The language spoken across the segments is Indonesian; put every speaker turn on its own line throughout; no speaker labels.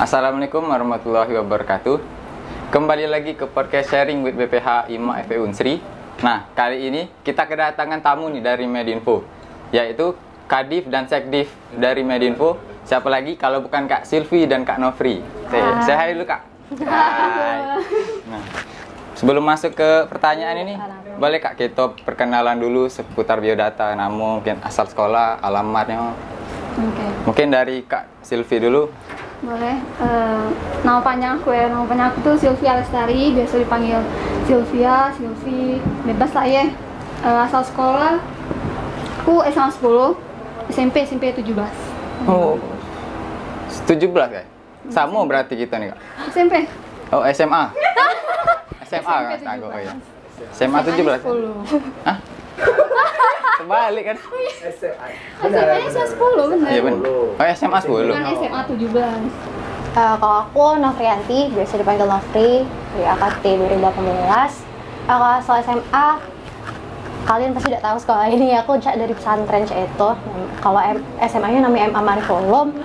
Assalamualaikum warahmatullahi wabarakatuh. Kembali lagi ke podcast Sharing with BPH IMA FE Unsri. Nah, kali ini kita kedatangan tamu nih dari Medinfo, yaitu Kadif dan Sekdif dari Medinfo. Siapa lagi kalau bukan Kak Silvi dan Kak Nofri. Saya hai dulu Kak. Hai. Nah, sebelum masuk ke pertanyaan ini, boleh Kak kita perkenalan dulu seputar biodata, nama, mungkin asal sekolah, alamatnya. Mungkin dari Kak Silvi dulu.
Boleh. Nama panjang aku tuh Sylvia Lestari, biasa dipanggil Sylvia, Silvi, bebas lah ya. Asal sekolah, aku SMA 10, SMP 17.
Oh, 17 ya? Sama berarti kita nih Kak.
SMP?
Oh, SMA. SMA Kak, aku ya. SMA 17.
10.
Hah? Terbalik kan?
SMA-nya SMA 10 bener.
Iya bener. Oh, SMA 10.
Bukan SMA 17.
Kalau aku Nofrianti, biasa dipanggil Nofri, di AKT 2018. Kalau asal SMA, kalian pasti udah tahu sekolah ini. Aku dari pesantren itu. Kalau SMA-nya namanya MA Marikulum.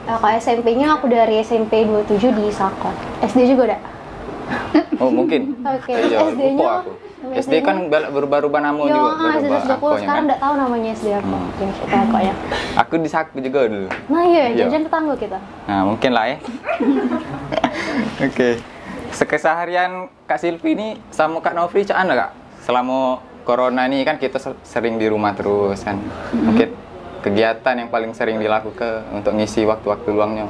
Kalau SMP-nya aku dari SMP 27 di Sakon. SD juga udah.
Oh, mungkin.
Oke,
Iya,
SD-nya
lupa aku. SD kan berubah-ubah nama juga.
SD 20 sekarang
kan?
udah tahu namanya SD apa. Yang kita pokoknya.
Aku di Saku juga dulu.
Nah iya,
Iya.
jajan tetangga kita.
Nah, mungkin lah ya. Oke. Keseharian Kak Silvi ini sama Kak Nofri cak anda Kak? Selama corona ini kan kita sering di rumah terus kan. Mungkin kegiatan yang paling sering dilakukan untuk ngisi waktu-waktu luangnya.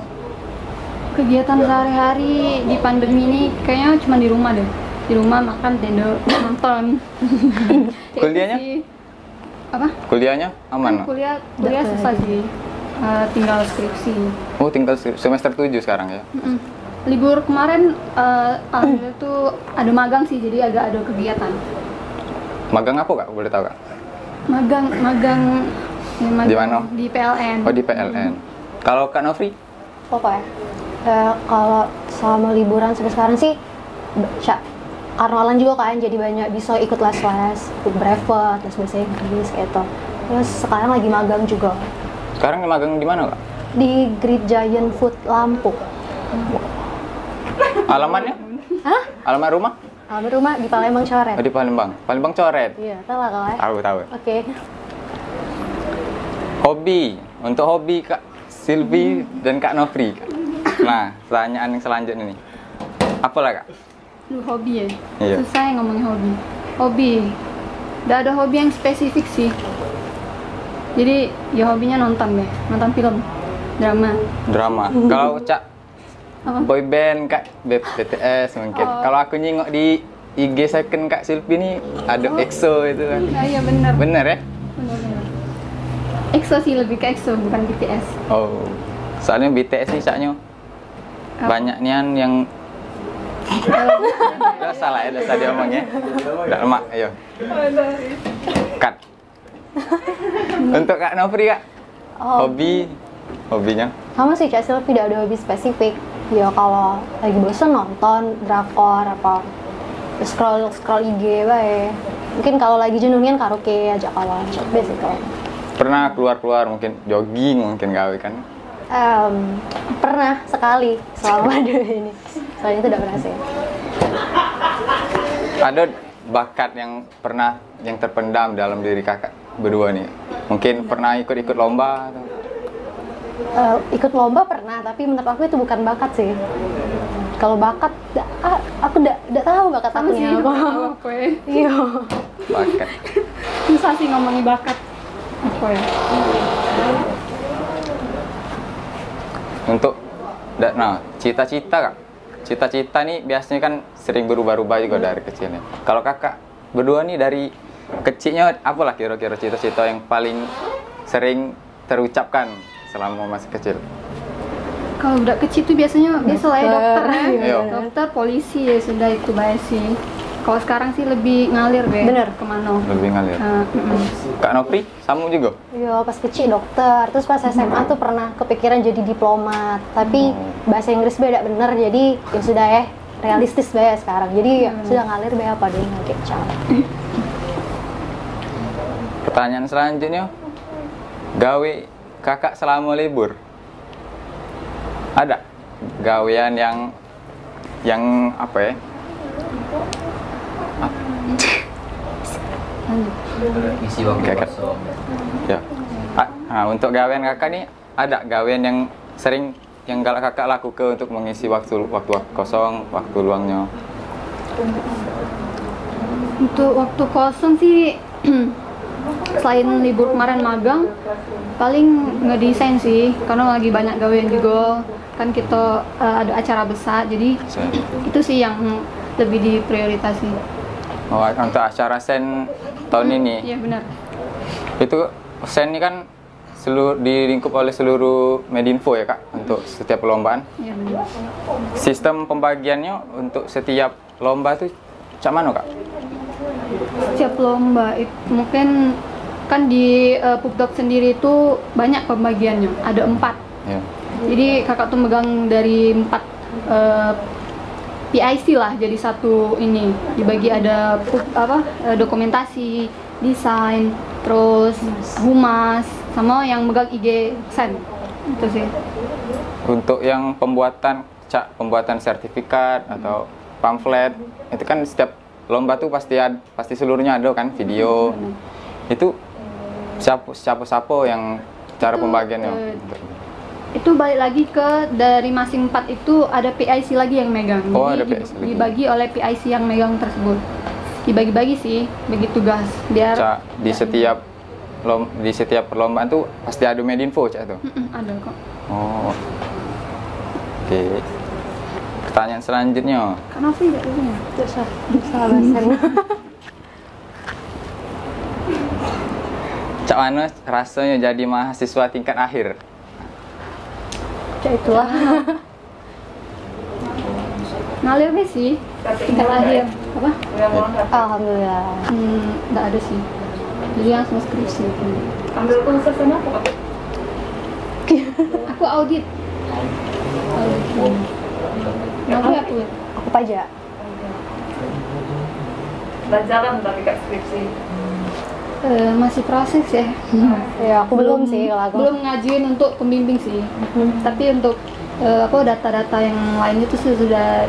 Kegiatan sehari-hari di pandemi ini kayaknya cuma di rumah deh. Di rumah makan, tidur, nonton.
Kuliahnya?
Itu sih. Apa?
Kuliahnya aman? Mak?
Kuliah susah sih. Tinggal skripsi.
Oh, tinggal semester 7 sekarang ya?
Libur kemarin alhamdulillah tuh ada magang sih, jadi agak ada kegiatan.
Magang apa Kak? Boleh tahu Kak?
Magang
Di mana?
Di PLN.
Oh, di PLN. Kalau Kak Nofri?
Pokoknya kalau selama liburan sampai sekarang sih karnawalan juga kan, jadi banyak bisa ikut les-les, ikut brevet, les bahasa Inggris kayak gitu. Terus sekarang lagi magang juga
Sekarang magang di mana Kak?
di Great Giant Food Lampung.
Alamatnya?
Hah?
Alamat rumah?
Alamat rumah di Palembang Coret.
Oh, di Palembang. Palembang Coret.
Iya, tahu lah kalau ya.
Tahu.
Oke.
Hobi. Untuk hobi Kak Silvi dan Kak Nofri. Nah, pertanyaan yang selanjutnya nih. Apalah Kak?
Lu hobi ya?
Iya.
Susah ya ngomongin hobi. Hobi. Nggak ada hobi yang spesifik sih. Jadi ya hobinya nonton deh, nonton film, drama.
Drama. Kalau Cak
Apa?
boy band Kak BTS mungkin.
Oh.
Kalau aku nyingok di IG second Kak Silvi nih ada EXO itu kan.
Ah, iya bener.
Bener ya?
Bener. EXO sih, lebih ke EXO bukan BTS.
Oh. Soalnya BTS nih Caknya banyak nian yang udah salah ya, udah dia omongnya. Udah lemak, ayo. Cut. Untuk Kak Nofri Kak, hobinya?
Sama sih, Cak Silvi tidak ada hobi spesifik. Ya kalau lagi bosen nonton drakor apa scroll IG bae. Mungkin kalau lagi jenuhin karaoke aja kawan. Biasa kalau.
Pernah keluar mungkin jogging mungkin gawe kan?
Pernah sekali selama ini. Soalnya itu tidak berhasil.
Ada bakat yang terpendam dalam diri kakak berdua nih? Mungkin pernah ikut lomba atau?
Ikut lomba pernah, tapi menurut aku itu bukan bakat sih. Kalau bakat, aku tidak tahu bakat
Sama sih,
aku
nggak
apa.
tahu apa ya.
Iya.
Bakat.
Susah sih ngomongin bakat. Apa ya?
Untuk cita-cita Kak. Cita-cita nih biasanya kan sering berubah-ubah juga dari kecilnya. Kalau kakak berdua nih dari kecilnya apalah kira-kira cita-cita yang paling sering terucapkan selama masih kecil?
Kalau udah kecil tuh biasanya biasalah ya dokter ya.
Iya.
Dokter, polisi ya sudah itu baik sih. Kalau sekarang sih lebih ngalir deh.
Bener.
Kemana?
Lebih ngalir. Kak Nofri, sama juga?
Iya, pas kecil dokter, terus pas SMA tuh pernah kepikiran jadi diplomat, tapi bahasa Inggris beda bener, jadi ya sudah realistis banget sekarang, jadi ya sudah ngalir banget apa deh kecil.
Pertanyaan selanjutnya, gawe kakak selama libur ada gawean yang apa ya?
Isi waktu
Kakak.
kosong.
Ya. Nah, untuk gawean kakak nih ada gawean yang sering yang galak kakak lakukan untuk mengisi waktu kosong, waktu luangnya.
Untuk waktu kosong sih selain libur kemarin magang, paling ngedesain sih, karena lagi banyak gawean juga. Kan kita ada acara besar, jadi itu sih yang lebih diprioritasi.
Oh, untuk acara sen tahun ini.
Iya benar.
Itu sen ini kan dilingkup oleh seluruh Medinfo ya kak untuk setiap perlombaan.
Iya benar.
Sistem pembagiannya untuk setiap lomba tuh cak mana kak?
Setiap lomba mungkin kan di Pupdok sendiri itu banyak pembagiannya, ada 4.
Ya.
Jadi kakak tuh megang dari 4 PIC lah, jadi satu ini dibagi ada dokumentasi, desain, terus humas, sama yang megang IG sen. Itu sih.
Untuk yang pembuatan sertifikat atau pamflet itu kan setiap lomba tuh pasti seluruhnya ada kan video. Itu siapa yang cara pembagiannya?
Itu balik lagi ke dari masing 4 itu ada PIC lagi yang megang.
Oh,
Jadi
ada PIC lagi.
dibagi oleh PIC yang megang tersebut. Dibagi-bagi sih, bagi tugas biar
Di setiap perlombaan tuh pasti ada Medinfo cak tuh.
Ada kok.
Oh. Oke. Pertanyaan selanjutnya.
Kenapa tidak punya?
Bisa alasan.
Cak mana rasanya jadi mahasiswa tingkat akhir?
Ya itulah.
Ngalir nih sih, tingkat akhir apa?
Alhamdulillah.
Nggak ada sih. Jadi langsung skripsi.
Ambil kursusnya apa kak?
Aku audit. Kenapa ya aku ya?
Aku pajak.
Dan jalan tapi kak skripsi.
Masih proses ya.
Ya aku belum sih kalau aku.
Belum ngajuin untuk pembimbing sih. Tapi untuk data-data yang lain itu sudah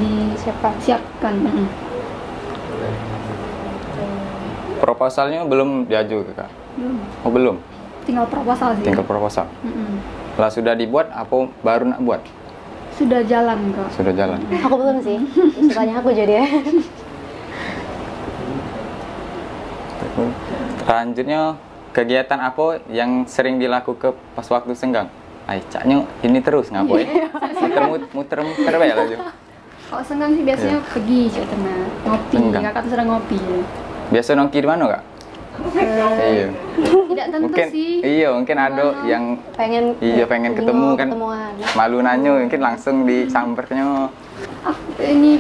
disiapkan.
Proposalnya belum diajukan kak?
Belum.
Oh belum?
Tinggal proposal sih.
Tinggal proposal. Lah sudah dibuat apa baru nak buat?
Sudah jalan kok.
Sudah jalan.
Aku belum sih. Sukanya aku jadi ya.
Selanjutnya kegiatan apa yang sering dilakukan pas waktu senggang? Ay, caknya ini terus ngapain? Muter bae lah Jo.
Kalau senggang sih biasanya pergi tenang ngopi.
Senggang.
Kakak tuh sering ngopi.
Biasa nongki di mana kak? Iya.
Tidak tentu
Mungkin
sih.
iya mungkin ada yang pengen ketemu kan.
ketemuan.
Malu nanya mungkin langsung disampernya.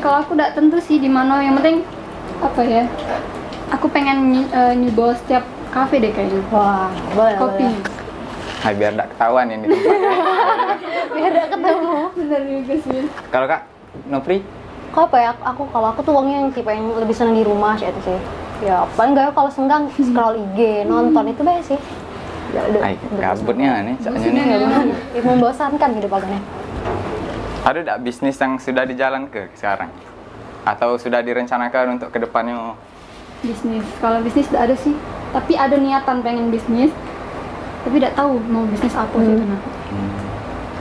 Kalau aku tidak tentu sih di mana, yang penting apa ya? Aku pengen nyoba setiap kafe deh kayaknya.
Wah, boleh.
Kopi.
Ay, biar tidak ketahuan ini tempatnya.
Biar gak ketemu.
Bener juga sih.
Kalau kak Nopri?
Kok apa ya? Kalau aku tuh orangnya yang tipe yang lebih seneng di rumah sih itu sih. Ya paling gak kalau senggang scroll IG, nonton itu baik sih. Ya udah.
Ay, gabutnya nih caknya nih.
Ya, membosankan hidup agaknya.
Ada tidak bisnis yang sudah dijalankan sekarang? Atau sudah direncanakan untuk kedepannya?
Bisnis. Kalau bisnis tidak ada sih. Tapi ada niatan pengen bisnis. Tapi tidak tahu mau bisnis apa sih tenang.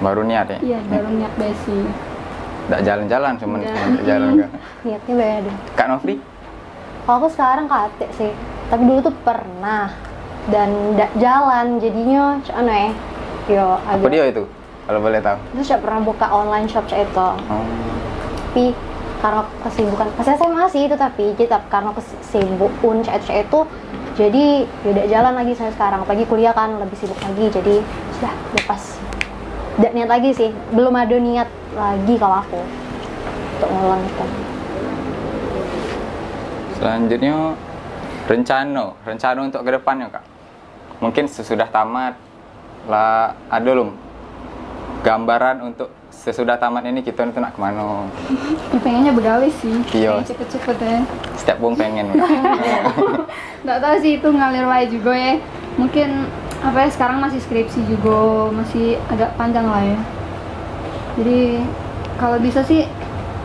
Baru niat ya?
Iya, baru niat basic.
Tidak jalan-jalan, cuman jalan kan?
Niatnya beda.
Kak Nofri?
Kalau aku sekarang KT sih. Tapi dulu tuh pernah dan nggak jalan jadinya ano ya. Yo
Apa
agak.
dia itu? Kalau boleh tahu.
Terus saya pernah buka online shop itu. Tapi karena kesibukan pas SMA sih itu tapi karena kesibuk itu jadi tidak jalan lagi saya sekarang, apalagi kuliah kan lebih sibuk lagi, jadi sudah lepas. Tidak niat lagi sih, belum ada niat lagi kalau aku untuk ngulang itu.
Selanjutnya rencana untuk kedepannya kak. Mungkin sesudah tamat lah ada belum gambaran untuk sesudah tamat ini kita itu nak kemana?
Ya, pengennya begawe sih.
Iya.
Pengen cepet-cepet ya.
Setiap wong pengen.
Nggak tahu sih itu ngalir wae juga ya. Mungkin apa ya, sekarang masih skripsi juga, masih agak panjang lah ya. Jadi kalau bisa sih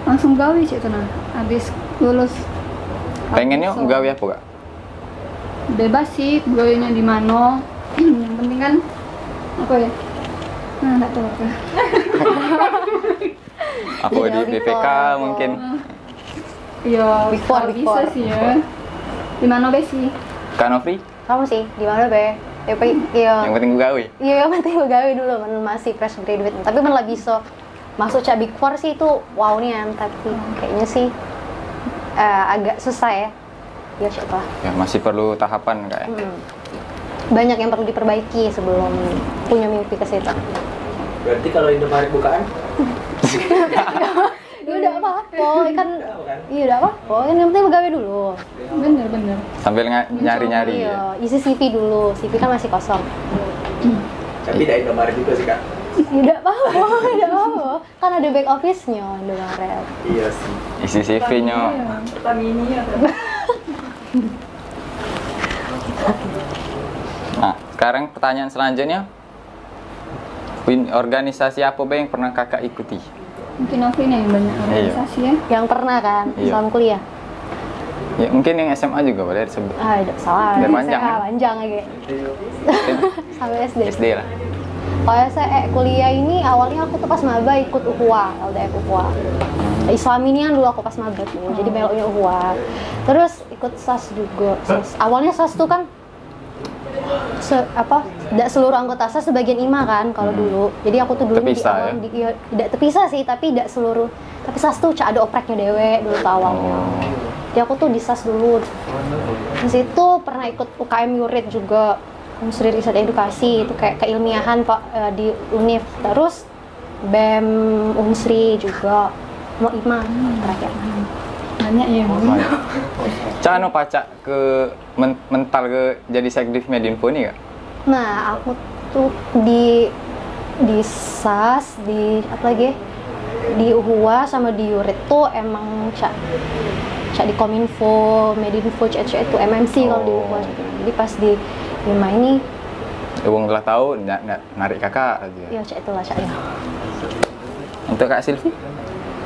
langsung gawe sih itu nah habis lulus.
Pengennya
Habis,
gawe apa Kak?
bebas sih gawenya di mana. Yang penting kan apa ya? Nah, enggak tahu apa.
Apa
Jadi
di
auditor,
BPK mungkin?
Ya,
Big Four,
kalau
Big
bisa
Four.
sih ya. Di mana be sih?
Kak Nofri?
Kamu sih di mana be? Tapi iya.
Yang penting gue gawe.
Iya, yang penting gue gawe dulu, masih fresh graduate. Tapi man lah bisa masuk Big Four sih itu wow nih kan, tapi kayaknya sih agak susah ya. Ya siapa?
Ya masih perlu tahapan Kak ya.
Banyak yang perlu diperbaiki sebelum punya mimpi ke situ.
Berarti kalau Indomaret bukaan,
Ya udah apa-apa, kan
kan?
iya udah apa-apa, kan yang penting begawe dulu.
Bener.
Sambil nyari-nyari ya.
Iya, isi CV dulu, CV kan masih kosong.
Tapi tidak Indomaret juga sih kak.
Ya udah apa-apa, udah apa-apa. Kan ada back office-nya Indomaret.
Iya sih.
Isi CV-nya.
Pertamina atau
Nah, sekarang pertanyaan selanjutnya. Organisasi apa Be yang pernah Kakak ikuti?
Mungkin aku ini yang banyak organisasi ya.
Yang pernah kan,
Iya.
selama kuliah.
Ya, mungkin yang SMA juga boleh disebut.
Ah, udah salah.
Udah panjang,
SMA
kan?
panjang aja. Sampai SD.
SD lah.
Kalau saya kuliah ini awalnya aku tuh pas maba ikut UHUA, LDF UHUA. Islam ini kan dulu aku pas maba tuh, jadi beloknya UHUA. Terus ikut SAS juga. SAS. Awalnya SAS tuh kan tidak seluruh anggota SAS sebagian IMA kan kalau dulu. Jadi aku tuh dulu
Terpisah, ya?
iya, tidak terpisah sih, tapi tidak seluruh. Tapi SAS tuh ada opreknya dewe dulu tuh awalnya. Jadi aku tuh di SAS dulu. Di situ pernah ikut UKM Yurid juga. Unsri Riset Edukasi itu kayak keilmiahan Pak di Univ. Terus BEM Unsri juga mau IMA terakhir.
Banyak ya.
Cano pacak ke mental ke jadi sekdiv Medinfo nih Kak?
Nah, aku tuh di SAS, di apa lagi? Di UHUA sama di Yurid tuh emang cak di Kominfo, Medinfo, cak itu MMC kalau di UHUA. Jadi pas di IMA ini
Wong lah tahu narik Kakak aja.
ya cak itulah cak ya.
Untuk Kak Silvi?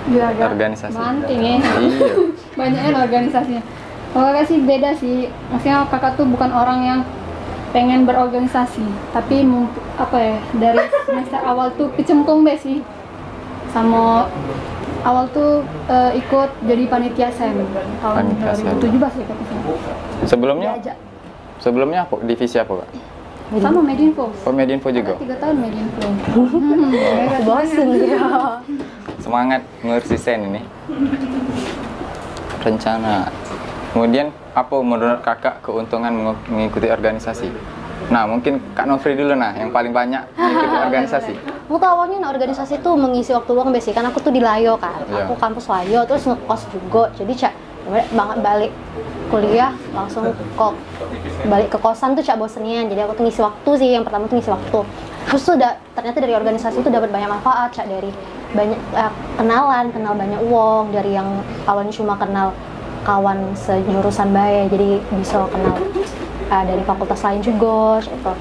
Juga agak
Organisasi.
banting ya.
Iya.
Banyaknya organisasinya. Kalau kakak sih beda sih. Maksudnya kakak tuh bukan orang yang pengen berorganisasi, tapi apa ya, dari semester awal tuh kecemplung be sih. Sama awal tuh ikut jadi panitia SEM tahun
Panitia SEM.
2017 ya katanya.
Sebelumnya?
Diajak.
Sebelumnya apa? Divisi apa Kak?
Sama Medinfo.
Oh, Medinfo juga?
3 tahun Medinfo.
Bosen ya.
Semangat ngurusi sen ini. Rencana. Kemudian apa menurut Kakak keuntungan mengikuti organisasi? Nah, mungkin Kak Nofri dulu nah, yang paling banyak mengikuti organisasi.
Aku tuh awalnya nah, organisasi tuh mengisi waktu luang basic kan aku tuh di Layo kan.
Iya.
Aku kampus Layo terus ngekos juga. Jadi cak banget balik kuliah langsung kok balik ke kosan tuh cak bosennya. Jadi aku tuh ngisi waktu sih, yang pertama tuh ngisi waktu. Terus tuh ternyata dari organisasi tuh dapat banyak manfaat cak, dari banyak kenal banyak uang, dari yang awalnya cuma kenal kawan sejurusan bae jadi bisa kenal dari fakultas lain juga gitu.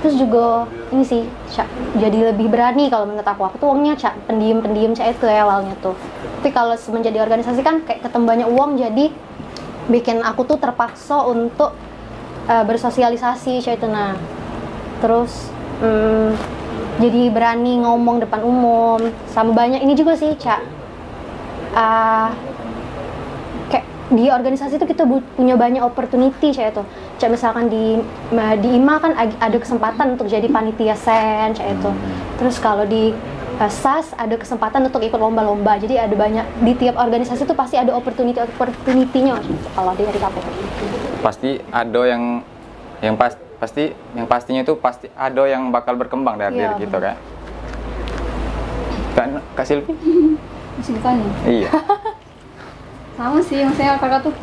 Terus juga ini sih cak, jadi lebih berani kalau menurut aku tuh uangnya cak pendiam cak itu ya awalnya tuh. Tapi kalau menjadi organisasi kan kayak ketemu banyak uang, jadi bikin aku tuh terpaksa untuk bersosialisasi cak itu. Nah terus jadi berani ngomong depan umum, sama banyak ini juga sih cak kayak di organisasi itu kita punya banyak opportunity cak itu. Cak misalkan di IMA kan ada kesempatan untuk jadi panitia sen cak itu. Terus kalau di SAS ada kesempatan untuk ikut lomba-lomba. Jadi ada banyak di tiap organisasi itu pasti ada opportunity-nya kalau dari aku.
Pasti ada yang pastinya itu pasti ada yang bakal berkembang dari
Iya.
diri kita kan. Kak Silvi?
Masih ditanya.
Iya.
Sama sih, maksudnya kakak tuh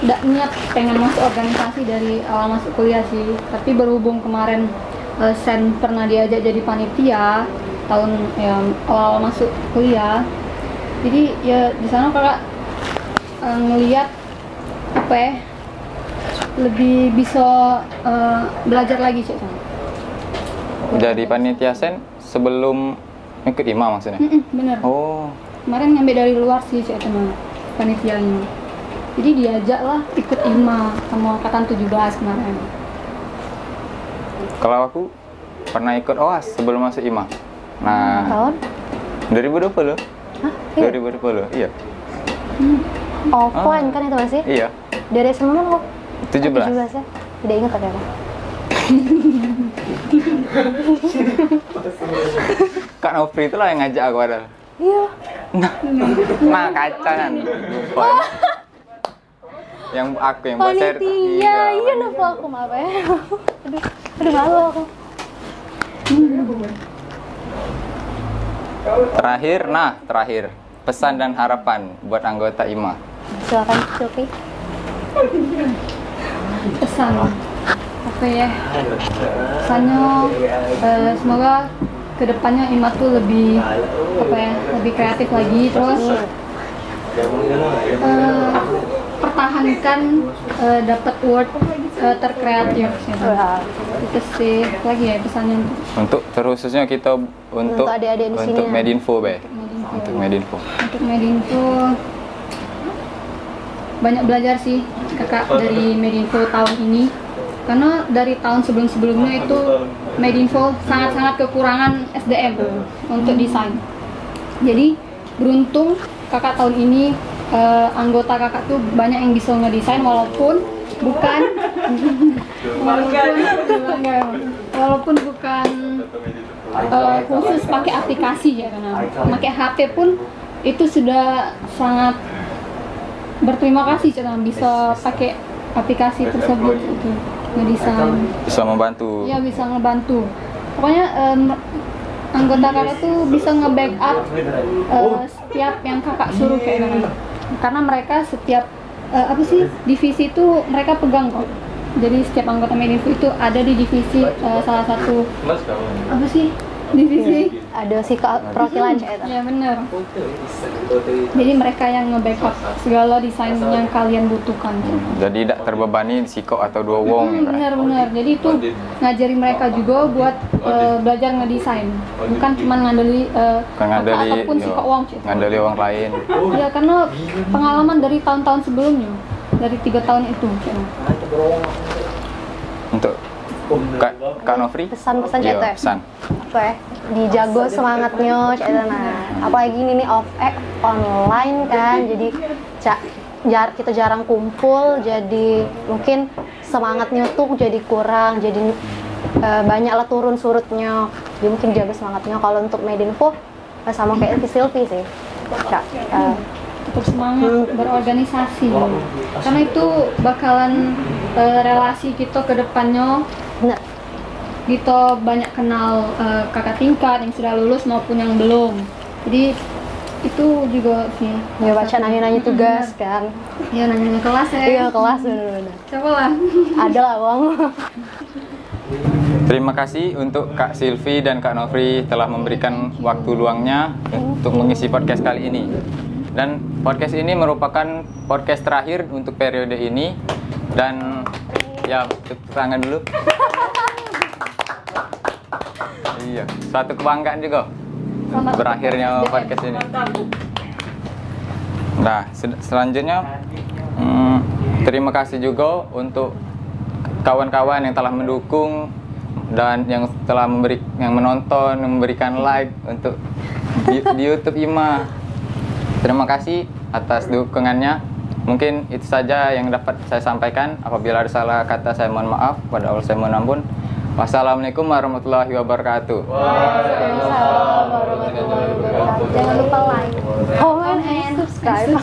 nggak niat pengen masuk organisasi dari awal masuk kuliah sih. Tapi berhubung kemarin Sen pernah diajak jadi panitia tahun ya, awal masuk kuliah. Jadi ya di sana kakak ngelihat apa ya, lebih bisa belajar lagi cek.
Jadi panitia sen sebelum Ikut IMA maksudnya?
Bener.
Oh,
Kemarin ngambil dari luar sih cek sama panitianya. Jadi diajak lah ikut IMA sama angkatan 17 kemarin.
kalau aku pernah ikut OAS sebelum masuk IMA. Nah,
Tahun?
2020.
Hah? Iya?
2020, iya.
Offline kan itu masih?
Iya,
Dari SMA kok?
17.
17 ya? Tidak ingat tapi aku.
Kak Nofri itulah yang ngajak aku padahal.
Iya.
Nah kaca kan. Lupa. Yang aku yang buat share.
Panitia, iya lupa aku maaf ya. Aduh malu aku.
Terakhir. Pesan dan harapan buat anggota IMA.
Silakan Silvi.
Pesan apa ya? Pesannya semoga kedepannya IMA tuh lebih apa ya, lebih kreatif lagi, terus pertahankan dapat award terkreatif gitu.
Wah.
Itu sih lagi ya pesannya
Untuk terkhususnya kita untuk
adik-adik di sini
untuk
ya.
Medinfo, Be.
Medinfo.
Untuk Medinfo.
Untuk Medinfo banyak belajar sih kakak dari Medinfo tahun ini, karena dari tahun sebelum-sebelumnya itu Medinfo sangat-sangat kekurangan SDM untuk desain. Jadi beruntung kakak tahun ini anggota kakak tuh banyak yang bisa ngedesain walaupun bukan khusus pakai aplikasi ya, karena pakai HP pun itu sudah sangat berterima kasih karena bisa pakai aplikasi tersebut itu ngedesain.
Bisa membantu.
Iya, bisa ngebantu. Pokoknya anggota kakak tuh bisa nge-backup setiap yang kakak suruh kayak gitu. Karena mereka setiap divisi itu mereka pegang kok. Jadi setiap anggota Medinfo itu ada di divisi salah satu divisi.
Ada si perwakilan cek itu.
Ya bener. Jadi mereka yang nge-backup segala desain yang kalian butuhkan.
Jadi tidak terbebani sikok atau dua wong.
Bener. Jadi itu ngajari mereka juga buat belajar ngedesain. Bukan cuma ngandeli ataupun sikok wong.
Ngandeli orang lain.
Ya karena pengalaman dari tahun-tahun sebelumnya, dari 3 tahun itu.
Untuk Kak Nofri,
Pesan-pesan cek itu ya?
pesan.
Apa ya? Dijago semangatnya cek itu. Nah, apalagi ini nih online kan, jadi kita jarang kumpul, jadi mungkin semangatnya tuh jadi kurang, jadi banyaklah turun surutnya. Jadi mungkin jaga semangatnya. Kalau untuk Medinfo sama kayak Silvi sih. Cak,
Tetap semangat berorganisasi. Karena itu bakalan relasi kita ke depannya.
bener.
Kita banyak kenal kakak tingkat yang sudah lulus maupun yang belum. Jadi itu juga sih.
Ya baca nanya-nanya tugas kan.
Ya nanya kelas ya.
Iya kelas bener-bener.
Coba lah.
Ada lah bang.
Terima kasih untuk Kak Silvi dan Kak Nofri telah memberikan waktu luangnya untuk mengisi podcast kali ini. Dan podcast ini merupakan podcast terakhir untuk periode ini. Dan ya, tepuk tangan dulu. Iya, suatu kebanggaan juga berakhirnya podcast ini. Nah, selanjutnya terima kasih juga untuk kawan-kawan yang telah mendukung dan yang telah menonton, memberikan like untuk di YouTube IMA. Terima kasih atas dukungannya. Mungkin itu saja yang dapat saya sampaikan. Apabila ada salah kata, saya mohon maaf. Pada Allah saya mohon ampun. Wassalamualaikum warahmatullahi wabarakatuh.
Jangan lupa like, comment, and subscribe.